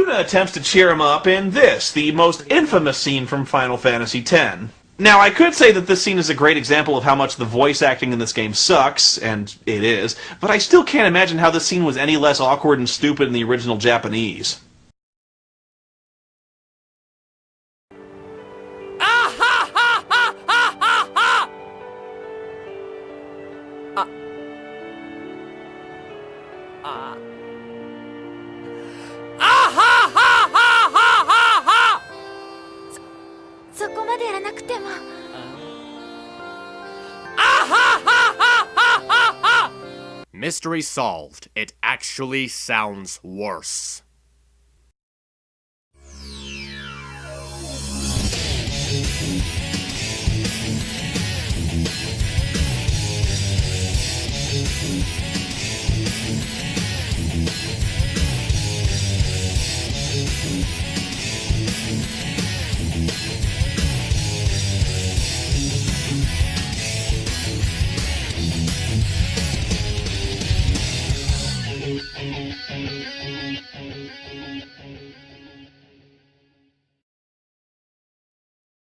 Yuna attempts to cheer him up in this, the most infamous scene from Final Fantasy X. Now, I could say that this scene is a great example of how much the voice acting in this game sucks, and it is, but I still can't imagine how this scene was any less awkward and stupid in the original Japanese. Mystery solved. It actually sounds worse.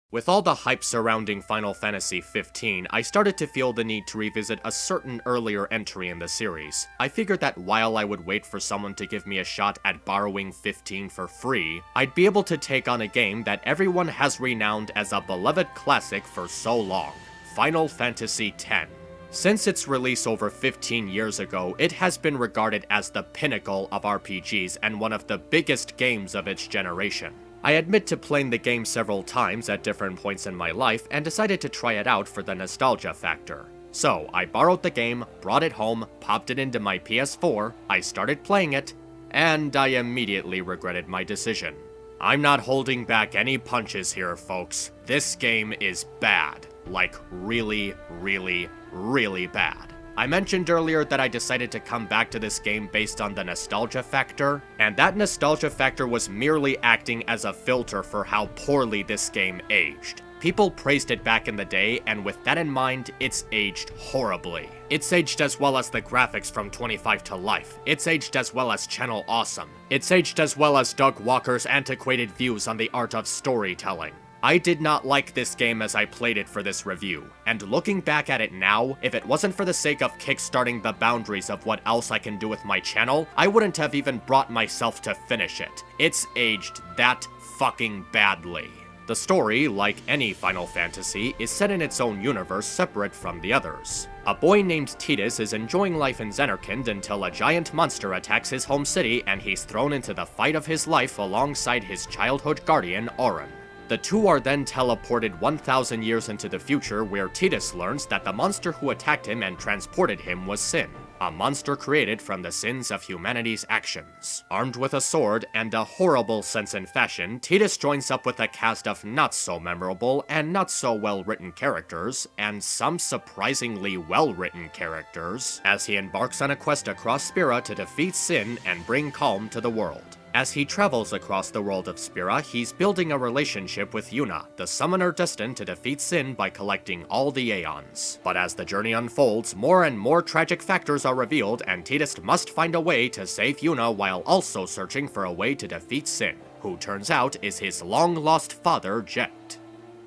With all the hype surrounding Final Fantasy XV, I started to feel the need to revisit a certain earlier entry in the series. I figured that while I would wait for someone to give me a shot at borrowing 15 for free, I'd be able to take on a game that everyone has renowned as a beloved classic for so long, Final Fantasy X. Since its release over 15 years ago, it has been regarded as the pinnacle of RPGs and one of the biggest games of its generation. I admit to playing the game several times at different points in my life and decided to try it out for the nostalgia factor. So, I borrowed the game, brought it home, popped it into my PS4, I started playing it, and I immediately regretted my decision. I'm not holding back any punches here, folks. This game is bad. Like, really, really, really bad. I mentioned earlier that I decided to come back to this game based on the nostalgia factor, and that nostalgia factor was merely acting as a filter for how poorly this game aged. People praised it back in the day, and with that in mind, it's aged horribly. It's aged as well as the graphics from 25 to Life. It's aged as well as Channel Awesome. It's aged as well as Doug Walker's antiquated views on the art of storytelling. I did not like this game as I played it for this review, and looking back at it now, if it wasn't for the sake of kickstarting the boundaries of what else I can do with my channel, I wouldn't have even brought myself to finish it. It's aged that fucking badly. The story, like any Final Fantasy, is set in its own universe separate from the others. A boy named Tidus is enjoying life in Xenarkand until a giant monster attacks his home city and he's thrown into the fight of his life alongside his childhood guardian, Auron. The two are then teleported 1,000 years into the future, where Tidus learns that the monster who attacked him and transported him was Sin, a monster created from the sins of humanity's actions. Armed with a sword and a horrible sense and fashion, Tidus joins up with a cast of not-so-memorable and not-so-well-written characters, and some surprisingly well-written characters, as he embarks on a quest across Spira to defeat Sin and bring calm to the world. As he travels across the world of Spira, he's building a relationship with Yuna, the summoner destined to defeat Sin by collecting all the Aeons. But as the journey unfolds, more and more tragic factors are revealed, and Tidus must find a way to save Yuna while also searching for a way to defeat Sin, who turns out is his long-lost father, Jet.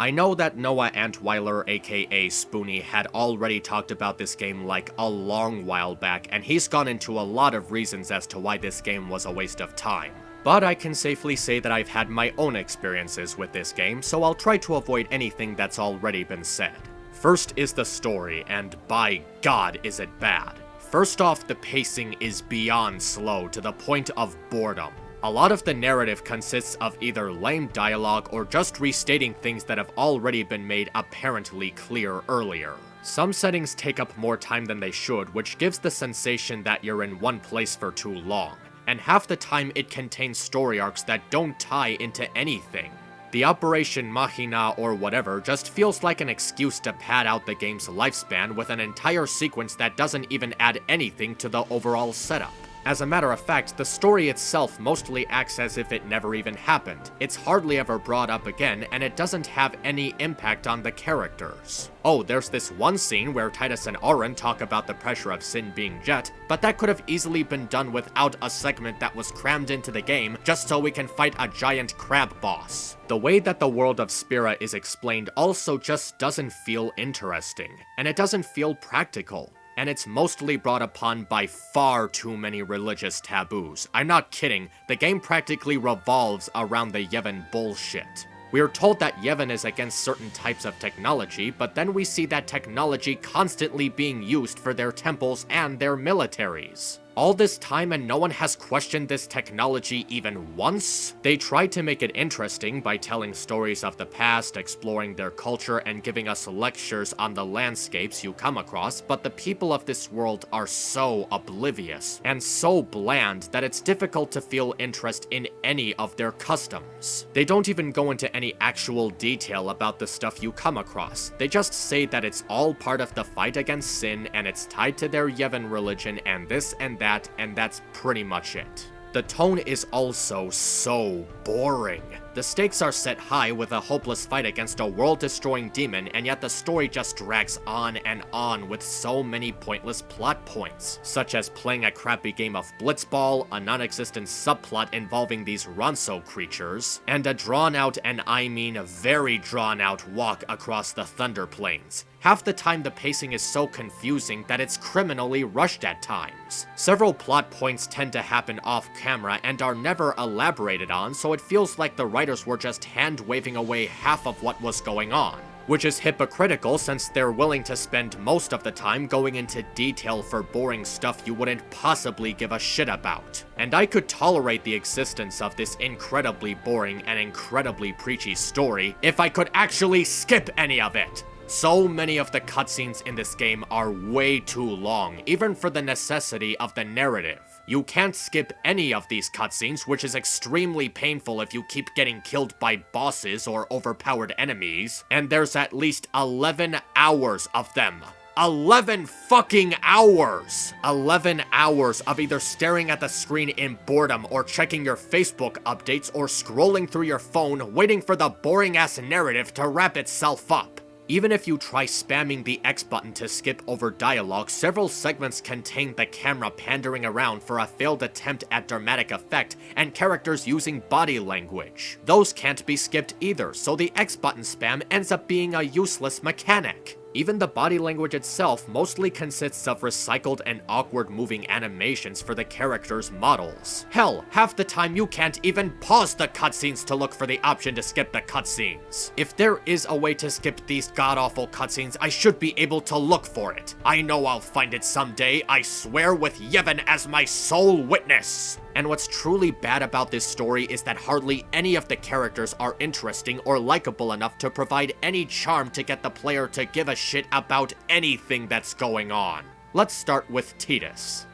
I know that Noah Antweiler, aka Spoony, had already talked about this game like a long while back, and he's gone into a lot of reasons as to why this game was a waste of time. But I can safely say that I've had my own experiences with this game, so I'll try to avoid anything that's already been said. First is the story, and by God is it bad. First off, the pacing is beyond slow to the point of boredom. A lot of the narrative consists of either lame dialogue or just restating things that have already been made apparently clear earlier. Some settings take up more time than they should, which gives the sensation that you're in one place for too long, and half the time it contains story arcs that don't tie into anything. The Operation Machina or whatever just feels like an excuse to pad out the game's lifespan with an entire sequence that doesn't even add anything to the overall setup. As a matter of fact, the story itself mostly acts as if it never even happened. It's hardly ever brought up again, and it doesn't have any impact on the characters. Oh, there's this one scene where Titus and Auron talk about the pressure of Sin being Jet, but that could have easily been done without a segment that was crammed into the game just so we can fight a giant crab boss. The way that the world of Spira is explained also just doesn't feel interesting, and it doesn't feel practical. And it's mostly brought upon by far too many religious taboos. I'm not kidding, the game practically revolves around the Yevon bullshit. We are told that Yevon is against certain types of technology, but then we see that technology constantly being used for their temples and their militaries. All this time and no one has questioned this technology even once? They tried to make it interesting by telling stories of the past, exploring their culture, and giving us lectures on the landscapes you come across, but the people of this world are so oblivious and so bland that it's difficult to feel interest in any of their customs. They don't even go into any actual detail about the stuff you come across. They just say that it's all part of the fight against sin and it's tied to their Yevon religion and this and that, and that's pretty much it. The tone is also so boring. The stakes are set high with a hopeless fight against a world-destroying demon, and yet the story just drags on and on with so many pointless plot points, such as playing a crappy game of blitzball, a non-existent subplot involving these Ronso creatures, and a drawn-out, and I mean very drawn-out, walk across the Thunder Plains. Half the time the pacing is so confusing that it's criminally rushed at times. Several plot points tend to happen off-camera and are never elaborated on, so it feels like the writers were just hand-waving away half of what was going on. Which is hypocritical since they're willing to spend most of the time going into detail for boring stuff you wouldn't possibly give a shit about. And I could tolerate the existence of this incredibly boring and incredibly preachy story if I could actually skip any of it. So many of the cutscenes in this game are way too long, even for the necessity of the narrative. You can't skip any of these cutscenes, which is extremely painful if you keep getting killed by bosses or overpowered enemies, and there's at least 11 hours of them. 11 fucking hours! 11 hours of either staring at the screen in boredom or checking your Facebook updates or scrolling through your phone waiting for the boring-ass narrative to wrap itself up. Even if you try spamming the X button to skip over dialogue, several segments contain the camera pandering around for a failed attempt at dramatic effect and characters using body language. Those can't be skipped either, so the X button spam ends up being a useless mechanic. Even the body language itself mostly consists of recycled and awkward moving animations for the characters' models. Hell, half the time you can't even pause the cutscenes to look for the option to skip the cutscenes. If there is a way to skip these god-awful cutscenes, I should be able to look for it. I know I'll find it someday, I swear, with Yevon as my sole witness. And what's truly bad about this story is that hardly any of the characters are interesting or likable enough to provide any charm to get the player to give a shit about anything that's going on. Let's start with Titus.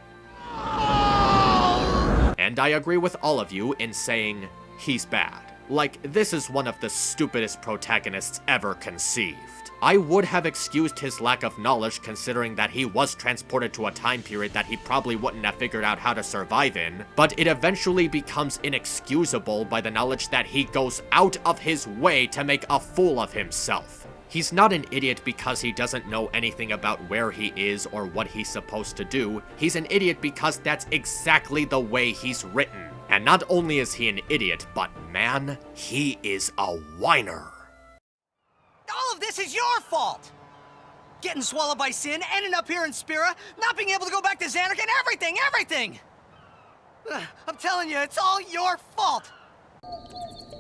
And I agree with all of you in saying he's bad. Like, this is one of the stupidest protagonists ever conceived. I would have excused his lack of knowledge considering that he was transported to a time period that he probably wouldn't have figured out how to survive in, but it eventually becomes inexcusable by the knowledge that he goes out of his way to make a fool of himself. He's not an idiot because he doesn't know anything about where he is or what he's supposed to do. He's an idiot because that's exactly the way he's written. And not only is he an idiot, but man, he is a whiner. All of this is your fault! Getting swallowed by sin, ending up here in Spira, not being able to go back to Xanark, and everything! I'm telling you, it's all your fault!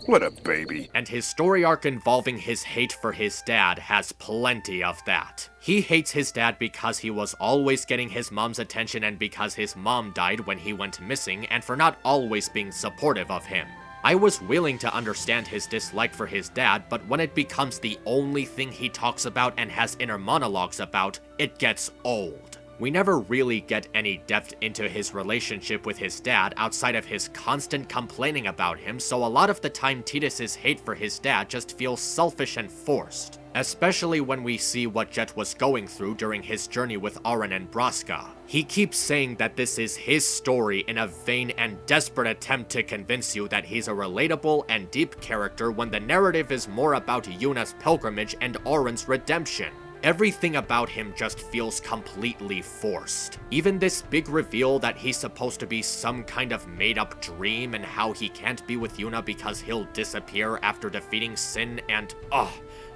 What a baby. And his story arc involving his hate for his dad has plenty of that. He hates his dad because he was always getting his mom's attention and because his mom died when he went missing and for not always being supportive of him. I was willing to understand his dislike for his dad, but when it becomes the only thing he talks about and has inner monologues about, it gets old. We never really get any depth into his relationship with his dad outside of his constant complaining about him, so a lot of the time Tidus's hate for his dad just feels selfish and forced. Especially when we see what Jet was going through during his journey with Auron and Braska. He keeps saying that this is his story in a vain and desperate attempt to convince you that he's a relatable and deep character when the narrative is more about Yuna's pilgrimage and Auron's redemption. Everything about him just feels completely forced. Even this big reveal that he's supposed to be some kind of made-up dream and how he can't be with Yuna because he'll disappear after defeating Sin and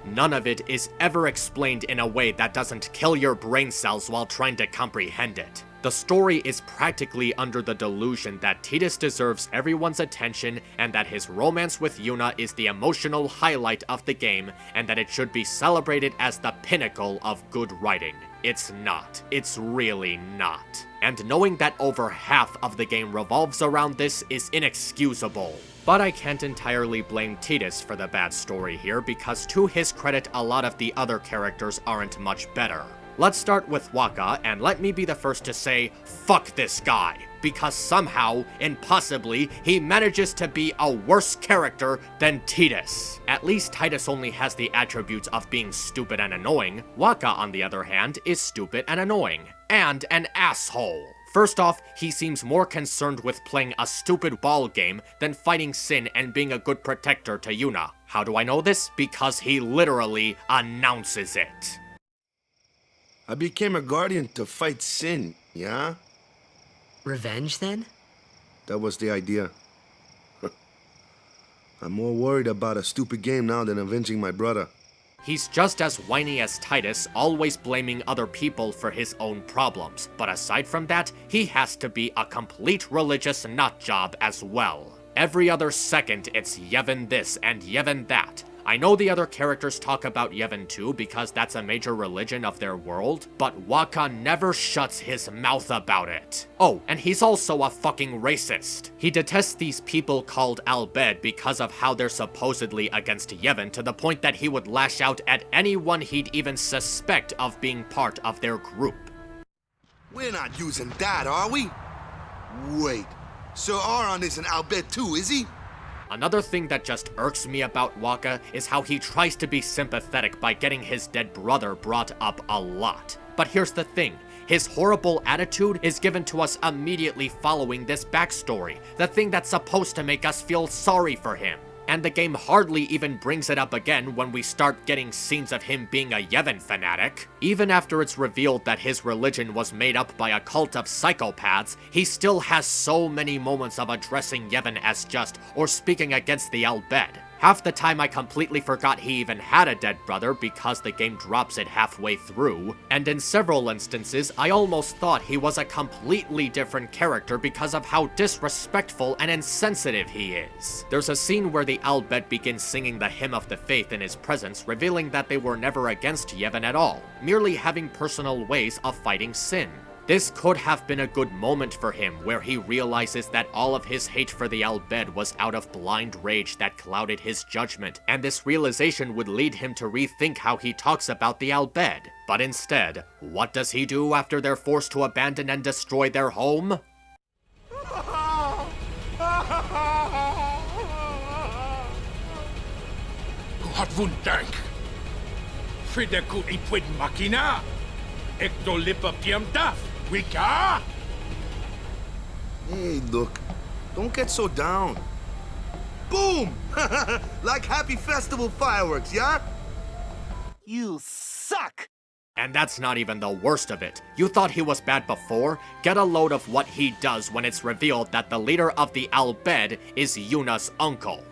none of it is ever explained in a way that doesn't kill your brain cells while trying to comprehend it. The story is practically under the delusion that Tidus deserves everyone's attention and that his romance with Yuna is the emotional highlight of the game and that it should be celebrated as the pinnacle of good writing. It's not. It's really not. And knowing that over half of the game revolves around this is inexcusable. But I can't entirely blame Tidus for the bad story here because to his credit, a lot of the other characters aren't much better. Let's start with Wakka, and let me be the first to say, fuck this guy, because somehow, impossibly, he manages to be a worse character than Tidus. At least Tidus only has the attributes of being stupid and annoying. Wakka, on the other hand, is stupid and annoying, and an asshole. First off, he seems more concerned with playing a stupid ball game than fighting Sin and being a good protector to Yuna. How do I know this? Because he literally announces it. I became a guardian to fight Sin, yeah? Revenge, then? That was the idea. I'm more worried about a stupid game now than avenging my brother. He's just as whiny as Tidus, always blaming other people for his own problems. But aside from that, he has to be a complete religious nutjob as well. Every other second, it's Yevon this and Yevon that. I know the other characters talk about Yevon too because that's a major religion of their world, but Wakka never shuts his mouth about it. Oh, and he's also a fucking racist. He detests these people called Al-Bhed because of how they're supposedly against Yevon to the point that he would lash out at anyone he'd even suspect of being part of their group. We're not using that, are we? Wait, Sir Auron is an Al-Bhed too, is he? Another thing that just irks me about Wakka is how he tries to be sympathetic by getting his dead brother brought up a lot. But here's the thing, his horrible attitude is given to us immediately following this backstory, the thing that's supposed to make us feel sorry for him. And the game hardly even brings it up again when we start getting scenes of him being a Yevon fanatic. Even after it's revealed that his religion was made up by a cult of psychopaths, he still has so many moments of addressing Yevon as just, or speaking against the Al-Bhed. Half the time I completely forgot he even had a dead brother because the game drops it halfway through, and in several instances I almost thought he was a completely different character because of how disrespectful and insensitive he is. There's a scene where the Al-Bhed begins singing the Hymn of the Faith in his presence, revealing that they were never against Yevon at all, merely having personal ways of fighting Sin. This could have been a good moment for him, where he realizes that all of his hate for the Al-Bhed was out of blind rage that clouded his judgment, and this realization would lead him to rethink how he talks about the Al-Bhed. But instead, what does he do after they're forced to abandon and destroy their home? Hartwundank. Frideku ipwid makina. Ektolipa piamdaf. Wika? Hey, look, don't get so down. Boom! Like happy festival fireworks, yeah? You suck! And that's not even the worst of it. You thought he was bad before? Get a load of what he does when it's revealed that the leader of the Al-Bhed is Yuna's uncle.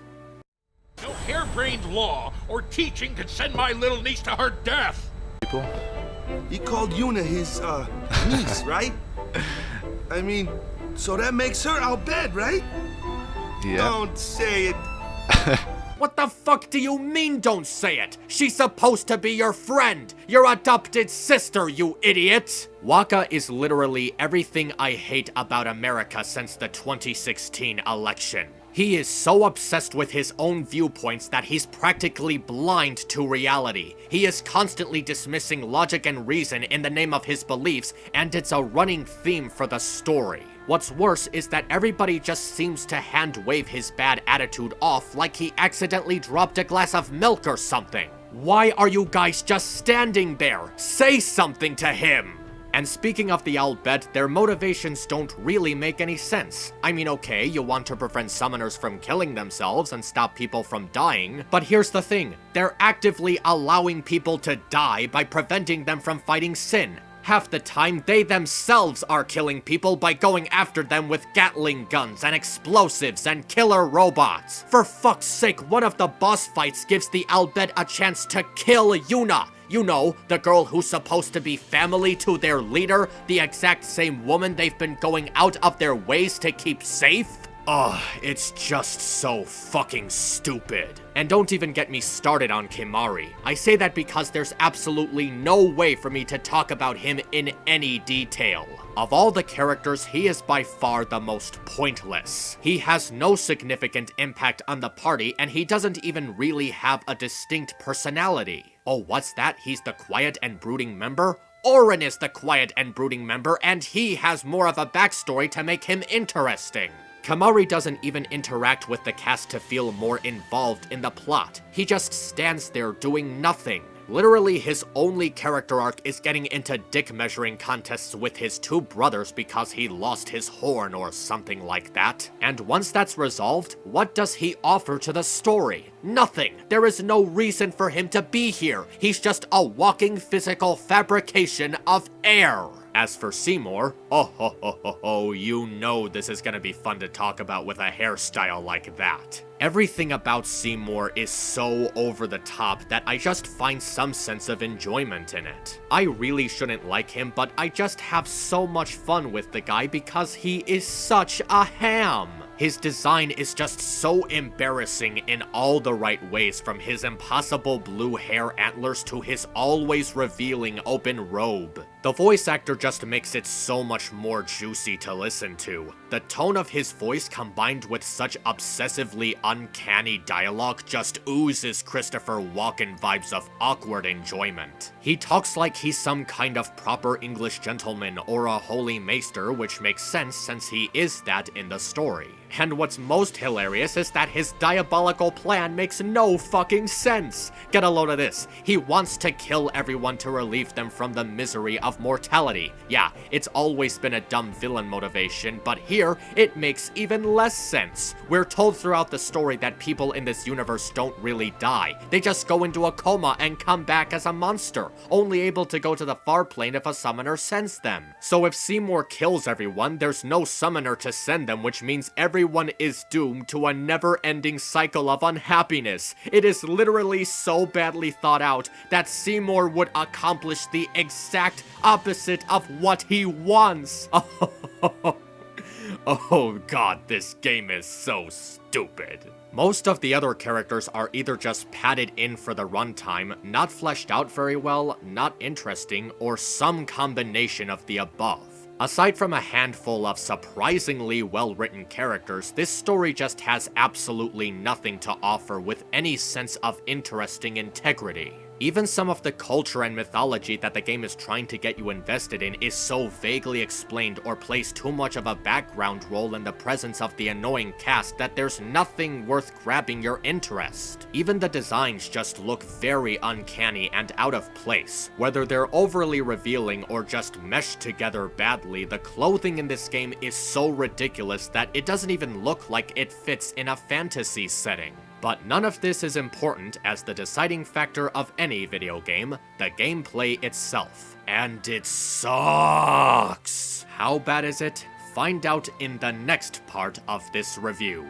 No harebrained law or teaching could send my little niece to her death. He called Yuna his, niece, right? I mean, so that makes her Al-Bhed, right? Yeah. Don't say it. What the fuck do you mean don't say it? She's supposed to be your friend, your adopted sister, you idiot! Wakka is literally everything I hate about America since the 2016 election. He is so obsessed with his own viewpoints that he's practically blind to reality. He is constantly dismissing logic and reason in the name of his beliefs, and it's a running theme for the story. What's worse is that everybody just seems to hand-wave his bad attitude off like he accidentally dropped a glass of milk or something. Why are you guys just standing there? Say something to him! And speaking of the I'll bet, their motivations don't really make any sense. I mean, okay, you want to prevent summoners from killing themselves and stop people from dying, but here's the thing, they're actively allowing people to die by preventing them from fighting sin. Half the time, they themselves are killing people by going after them with Gatling guns and explosives and killer robots. For fuck's sake, one of the boss fights gives the I'll bet a chance to kill Yuna. You know, the girl who's supposed to be family to their leader, the exact same woman they've been going out of their ways to keep safe? Ugh, it's just so fucking stupid. And don't even get me started on Kimari. I say that because there's absolutely no way for me to talk about him in any detail. Of all the characters, he is by far the most pointless. He has no significant impact on the party, and he doesn't even really have a distinct personality. Oh, what's that? He's the quiet and brooding member? Orin is the quiet and brooding member, and he has more of a backstory to make him interesting. Kimari doesn't even interact with the cast to feel more involved in the plot. He just stands there doing nothing. Literally, his only character arc is getting into dick measuring contests with his two brothers because he lost his horn or something like that. And once that's resolved, what does he offer to the story? Nothing. There is no reason for him to be here. He's just a walking physical fabrication of air. As for Seymour, you know this is gonna be fun to talk about with a hairstyle like that. Everything about Seymour is so over the top that I just find some sense of enjoyment in it. I really shouldn't like him, but I just have so much fun with the guy because he is such a ham. His design is just so embarrassing in all the right ways, from his impossible blue hair antlers to his always revealing open robe. The voice actor just makes it so much more juicy to listen to. The tone of his voice combined with such obsessively uncanny dialogue just oozes Christopher Walken vibes of awkward enjoyment. He talks like he's some kind of proper English gentleman or a holy maester, which makes sense since he is that in the story. And what's most hilarious is that his diabolical plan makes no fucking sense. Get a load of this. He wants to kill everyone to relieve them from the misery of mortality. Yeah, it's always been a dumb villain motivation, but here, it makes even less sense. We're told throughout the story that people in this universe don't really die. They just go into a coma and come back as a monster, only able to go to the far plane if a summoner sends them. So if Seymour kills everyone, there's no summoner to send them, which means everyone is doomed to a never-ending cycle of unhappiness. It is literally so badly thought out that Seymour would accomplish the exact opposite of what he wants. Oh god, this game is so stupid. Most of the other characters are either just padded in for the runtime, not fleshed out very well, not interesting, or some combination of the above. Aside from a handful of surprisingly well-written characters, this story just has absolutely nothing to offer with any sense of interesting integrity. Even some of the culture and mythology that the game is trying to get you invested in is so vaguely explained or plays too much of a background role in the presence of the annoying cast that there's nothing worth grabbing your interest. Even the designs just look very uncanny and out of place. Whether they're overly revealing or just meshed together badly, the clothing in this game is so ridiculous that it doesn't even look like it fits in a fantasy setting. But none of this is important, as the deciding factor of any video game, the gameplay itself. And it sucks! How bad is it? Find out in the next part of this review.